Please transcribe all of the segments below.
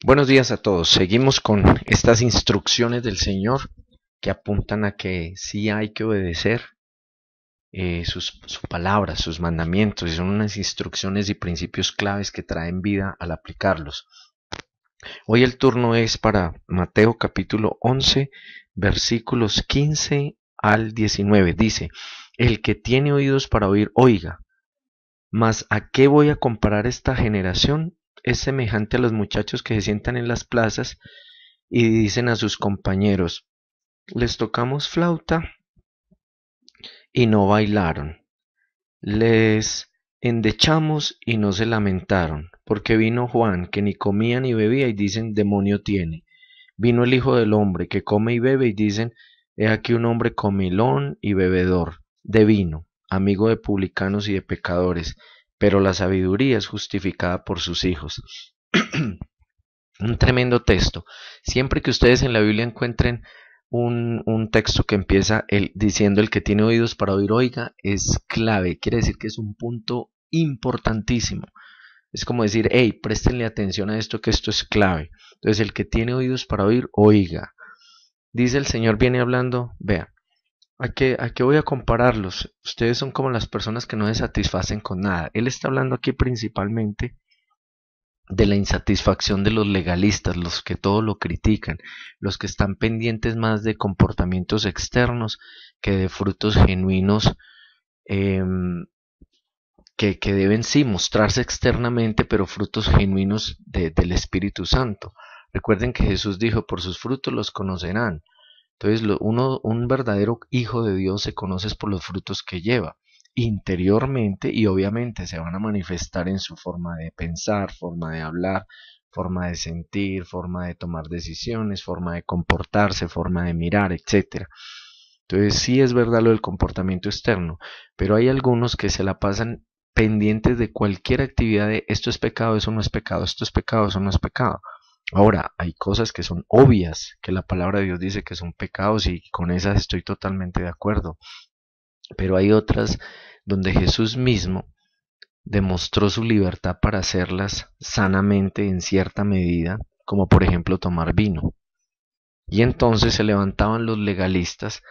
Buenos días a todos. Seguimos con estas instrucciones del Señor que apuntan a que sí hay que obedecer su palabra, sus mandamientos, y son unas instrucciones y principios claves que traen vida al aplicarlos. Hoy el turno es para Mateo capítulo 11, versículos 15 al 19. Dice, el que tiene oídos para oír, oiga. Mas ¿a qué voy a comparar esta generación? Es semejante a los muchachos que se sientan en las plazas y dicen a sus compañeros, les tocamos flauta y no bailaron, les endechamos y no se lamentaron, porque vino Juan que ni comía ni bebía y dicen demonio tiene, vino el Hijo del Hombre que come y bebe y dicen he aquí un hombre comilón y bebedor de vino, amigo de publicanos y de pecadores, pero la sabiduría es justificada por sus hijos. Un tremendo texto. Siempre que ustedes en la Biblia encuentren un texto que empieza diciendo el que tiene oídos para oír, oiga, es clave. Quiere decir que es un punto importantísimo. Es como decir, hey, préstenle atención a esto, que esto es clave. Entonces, el que tiene oídos para oír, oiga. Dice el Señor, viene hablando, vea, ¿a qué voy a compararlos? Ustedes son como las personas que no se satisfacen con nada. Él está hablando aquí principalmente de la insatisfacción de los legalistas, los que todo lo critican, los que están pendientes más de comportamientos externos que de frutos genuinos eh, que deben sí mostrarse externamente, pero frutos genuinos del Espíritu Santo. Recuerden que Jesús dijo, por sus frutos los conocerán. Entonces, un verdadero hijo de Dios se conoce por los frutos que lleva interiormente y obviamente se van a manifestar en su forma de pensar, forma de hablar, forma de sentir, forma de tomar decisiones, forma de comportarse, forma de mirar, etcétera. Entonces sí es verdad lo del comportamiento externo, pero hay algunos que se la pasan pendientes de cualquier actividad de esto es pecado, eso no es pecado, esto es pecado, eso no es pecado. Ahora, hay cosas que son obvias, que la palabra de Dios dice que son pecados y con esas estoy totalmente de acuerdo. Pero hay otras donde Jesús mismo demostró su libertad para hacerlas sanamente en cierta medida, como por ejemplo tomar vino. Y entonces se levantaban los legalistas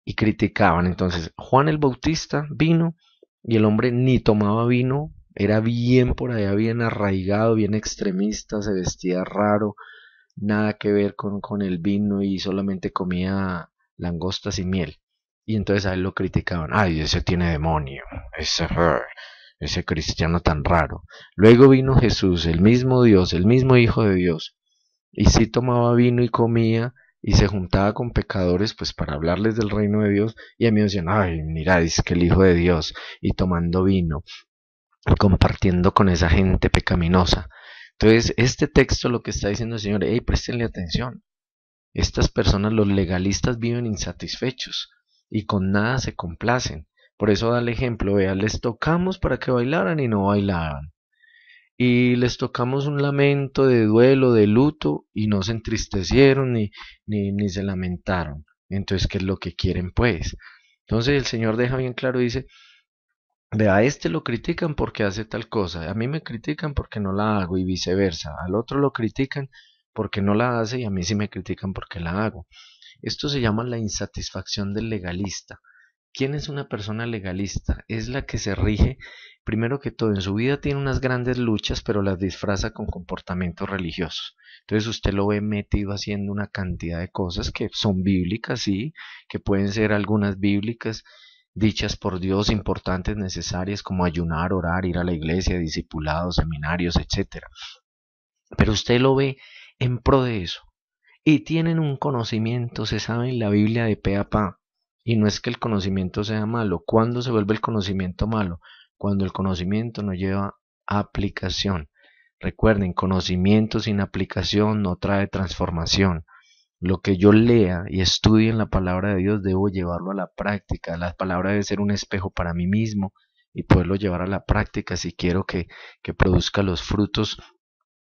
y criticaban. Entonces, Juan el Bautista vino y el hombre ni tomaba vino, era bien por allá, bien arraigado, bien extremista, se vestía raro, nada que ver con el vino y solamente comía langostas y miel. Y entonces a él lo criticaban, ay, ese tiene demonio, ese cristiano tan raro. Luego vino Jesús, el mismo Dios, el mismo Hijo de Dios, y sí tomaba vino y comía y se juntaba con pecadores pues para hablarles del reino de Dios y a mí me decían, ay, mira, es que el Hijo de Dios y tomando vino y compartiendo con esa gente pecaminosa. Entonces, este texto lo que está diciendo el Señor, hey, préstenle atención. Estas personas, los legalistas, viven insatisfechos y con nada se complacen. Por eso da el ejemplo, vea, les tocamos para que bailaran y no bailaban. Y les tocamos un lamento de duelo, de luto, y no se entristecieron ni se lamentaron. Entonces, ¿qué es lo que quieren, pues? Entonces el Señor deja bien claro, dice, de a este lo critican porque hace tal cosa, a mí me critican porque no la hago y viceversa, al otro lo critican porque no la hace y a mí sí me critican porque la hago. Esto se llama la insatisfacción del legalista. ¿Quién es una persona legalista? Es la que se rige, primero que todo, en su vida tiene unas grandes luchas, pero las disfraza con comportamientos religiosos. Entonces usted lo ve metido haciendo una cantidad de cosas que son bíblicas, sí, que pueden ser algunas bíblicas, dichas por Dios, importantes, necesarias, como ayunar, orar, ir a la iglesia, discipulados, seminarios, etcétera. Pero usted lo ve en pro de eso. Y tienen un conocimiento, se sabe en la Biblia de pe a pa. Y no es que el conocimiento sea malo. ¿Cuándo se vuelve el conocimiento malo? Cuando el conocimiento no lleva aplicación. Recuerden, conocimiento sin aplicación no trae transformación. Lo que yo lea y estudie en la palabra de Dios debo llevarlo a la práctica. La palabra debe ser un espejo para mí mismo y poderlo llevar a la práctica si quiero que produzca los frutos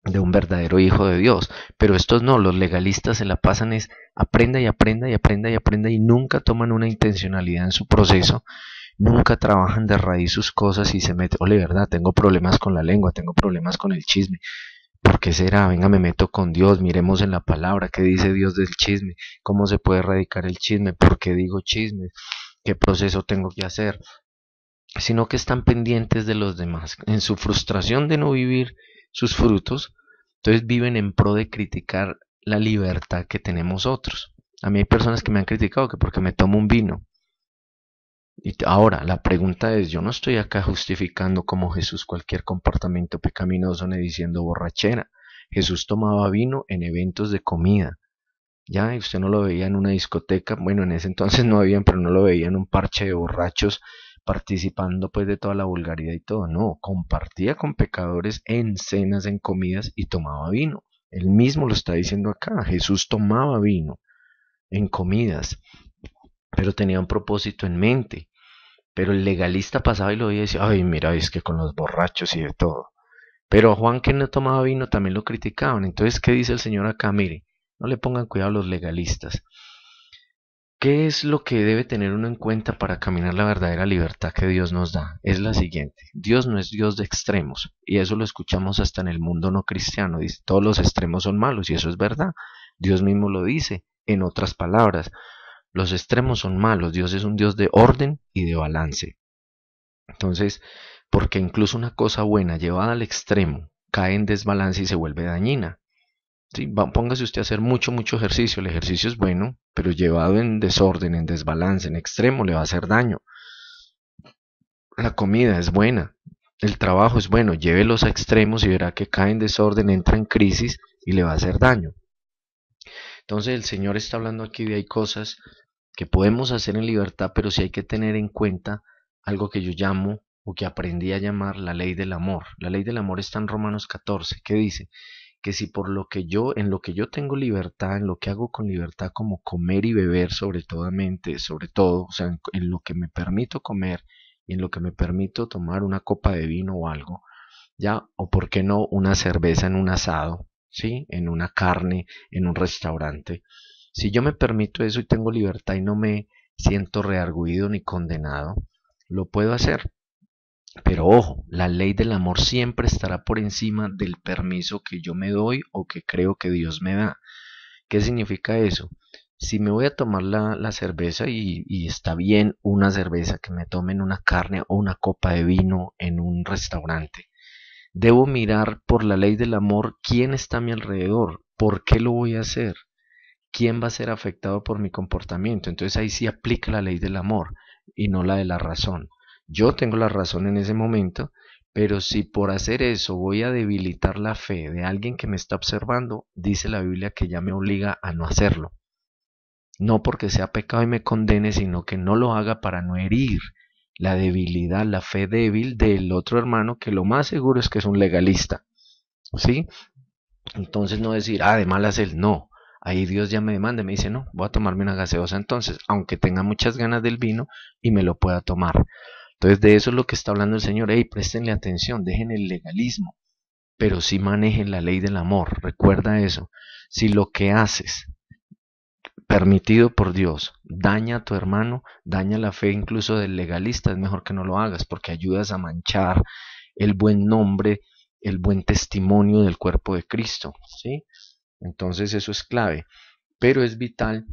de un verdadero hijo de Dios. Pero estos no, los legalistas se la pasan es aprenda y aprenda y aprenda y aprenda y nunca toman una intencionalidad en su proceso, nunca trabajan de raíz sus cosas y se meten, ole, verdad, tengo problemas con la lengua, tengo problemas con el chisme. ¿Por qué será? Venga, me meto con Dios, miremos en la palabra, qué dice Dios del chisme, cómo se puede erradicar el chisme, por qué digo chisme, qué proceso tengo que hacer, sino que están pendientes de los demás. En su frustración de no vivir sus frutos, entonces viven en pro de criticar la libertad que tenemos otros. A mí hay personas que me han criticado que porque me tomo un vino. Y ahora, la pregunta es, yo no estoy acá justificando como Jesús cualquier comportamiento pecaminoso ni diciendo borrachera. Jesús tomaba vino en eventos de comida. Ya, y usted no lo veía en una discoteca, bueno, en ese entonces no habían, pero no lo veía en un parche de borrachos participando pues de toda la vulgaridad y todo, no, compartía con pecadores en cenas, en comidas y tomaba vino. Él mismo lo está diciendo acá, Jesús tomaba vino en comidas, pero tenía un propósito en mente. Pero el legalista pasaba y lo veía y decía, ay, mira, es que con los borrachos y de todo. Pero a Juan que no tomaba vino también lo criticaban. Entonces, ¿qué dice el Señor acá? Mire, no le pongan cuidado a los legalistas. ¿Qué es lo que debe tener uno en cuenta para caminar la verdadera libertad que Dios nos da? Es la siguiente. Dios no es Dios de extremos. Y eso lo escuchamos hasta en el mundo no cristiano. Dice, todos los extremos son malos. Y eso es verdad. Dios mismo lo dice. En otras palabras, los extremos son malos. Dios es un Dios de orden y de balance. Entonces, porque incluso una cosa buena llevada al extremo cae en desbalance y se vuelve dañina. Sí, póngase usted a hacer mucho ejercicio. El ejercicio es bueno, pero llevado en desorden, en desbalance, en extremo, le va a hacer daño. La comida es buena, el trabajo es bueno, llévelos a extremos y verá que cae en desorden, entra en crisis y le va a hacer daño. Entonces el Señor está hablando aquí de hay cosas que podemos hacer en libertad, pero sí hay que tener en cuenta algo que yo llamo o que aprendí a llamar la ley del amor. La ley del amor está en Romanos 14, que dice que si por lo que yo, en lo que yo tengo libertad, en lo que hago con libertad, como comer y beber sobre todo, o sea, en lo que me permito comer y en lo que me permito tomar una copa de vino o algo, ya, o por qué no una cerveza en un asado, ¿sí? En una carne, en un restaurante. Si yo me permito eso y tengo libertad y no me siento reargüido ni condenado, lo puedo hacer. Pero ojo, la ley del amor siempre estará por encima del permiso que yo me doy o que creo que Dios me da. ¿Qué significa eso? Si me voy a tomar la cerveza y está bien una cerveza que me tomen una carne o una copa de vino en un restaurante, debo mirar por la ley del amor quién está a mi alrededor, por qué lo voy a hacer, quién va a ser afectado por mi comportamiento. Entonces ahí sí aplica la ley del amor y no la de la razón. Yo tengo la razón en ese momento, pero si por hacer eso voy a debilitar la fe de alguien que me está observando, dice la Biblia que ya me obliga a no hacerlo. No porque sea pecado y me condene, sino que no lo haga para no herir la debilidad, la fe débil del otro hermano, que lo más seguro es que es un legalista. ¿Sí? Entonces no decir, ah, de malas él, no. Ahí Dios ya me demanda, me dice, no, voy a tomarme una gaseosa entonces, aunque tenga muchas ganas del vino y me lo pueda tomar. Entonces de eso es lo que está hablando el Señor. Hey, préstenle atención, dejen el legalismo, pero sí manejen la ley del amor. Recuerda eso. Si lo que haces, permitido por Dios, daña a tu hermano, daña la fe incluso del legalista, es mejor que no lo hagas porque ayudas a manchar el buen nombre, el buen testimonio del cuerpo de Cristo, ¿sí? Entonces eso es clave, pero es vital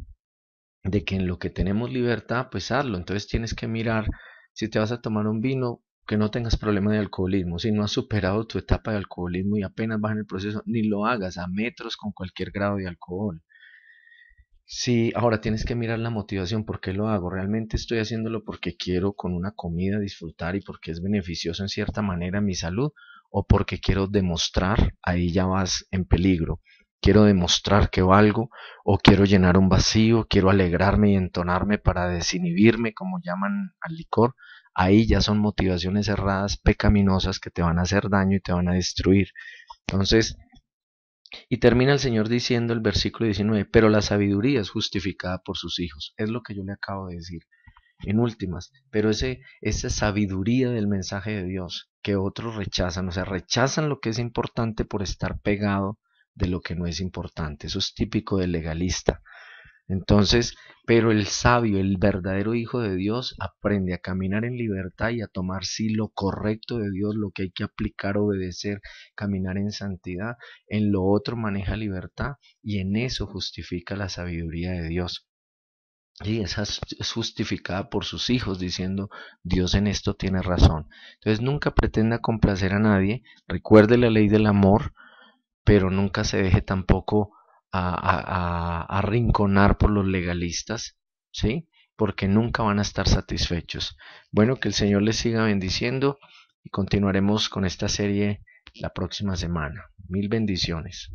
de que en lo que tenemos libertad, pues hazlo. Entonces tienes que mirar si te vas a tomar un vino, que no tengas problema de alcoholismo. Si no has superado tu etapa de alcoholismo y apenas vas en el proceso, ni lo hagas a metros con cualquier grado de alcohol. Sí, ahora tienes que mirar la motivación, ¿por qué lo hago? ¿Realmente estoy haciéndolo porque quiero con una comida disfrutar y porque es beneficioso en cierta manera a mi salud? ¿O porque quiero demostrar? Ahí ya vas en peligro. Quiero demostrar que valgo o quiero llenar un vacío, quiero alegrarme y entonarme para desinhibirme, como llaman al licor. Ahí ya son motivaciones erradas, pecaminosas que te van a hacer daño y te van a destruir. Entonces, y termina el Señor diciendo el versículo 19, pero la sabiduría es justificada por sus hijos. Es lo que yo le acabo de decir. En últimas, pero esa sabiduría del mensaje de Dios que otros rechazan, o sea, rechazan lo que es importante por estar pegado de lo que no es importante. Eso es típico del legalista. Entonces, pero el sabio, el verdadero hijo de Dios, aprende a caminar en libertad y a tomar sí lo correcto de Dios, lo que hay que aplicar, obedecer, caminar en santidad. En lo otro maneja libertad y en eso justifica la sabiduría de Dios. Y esa es justificada por sus hijos diciendo, Dios en esto tiene razón. Entonces nunca pretenda complacer a nadie, recuerde la ley del amor, pero nunca se deje tampoco arrinconar por los legalistas, ¿sí? Porque nunca van a estar satisfechos. Bueno, que el Señor les siga bendiciendo y continuaremos con esta serie la próxima semana. Mil bendiciones.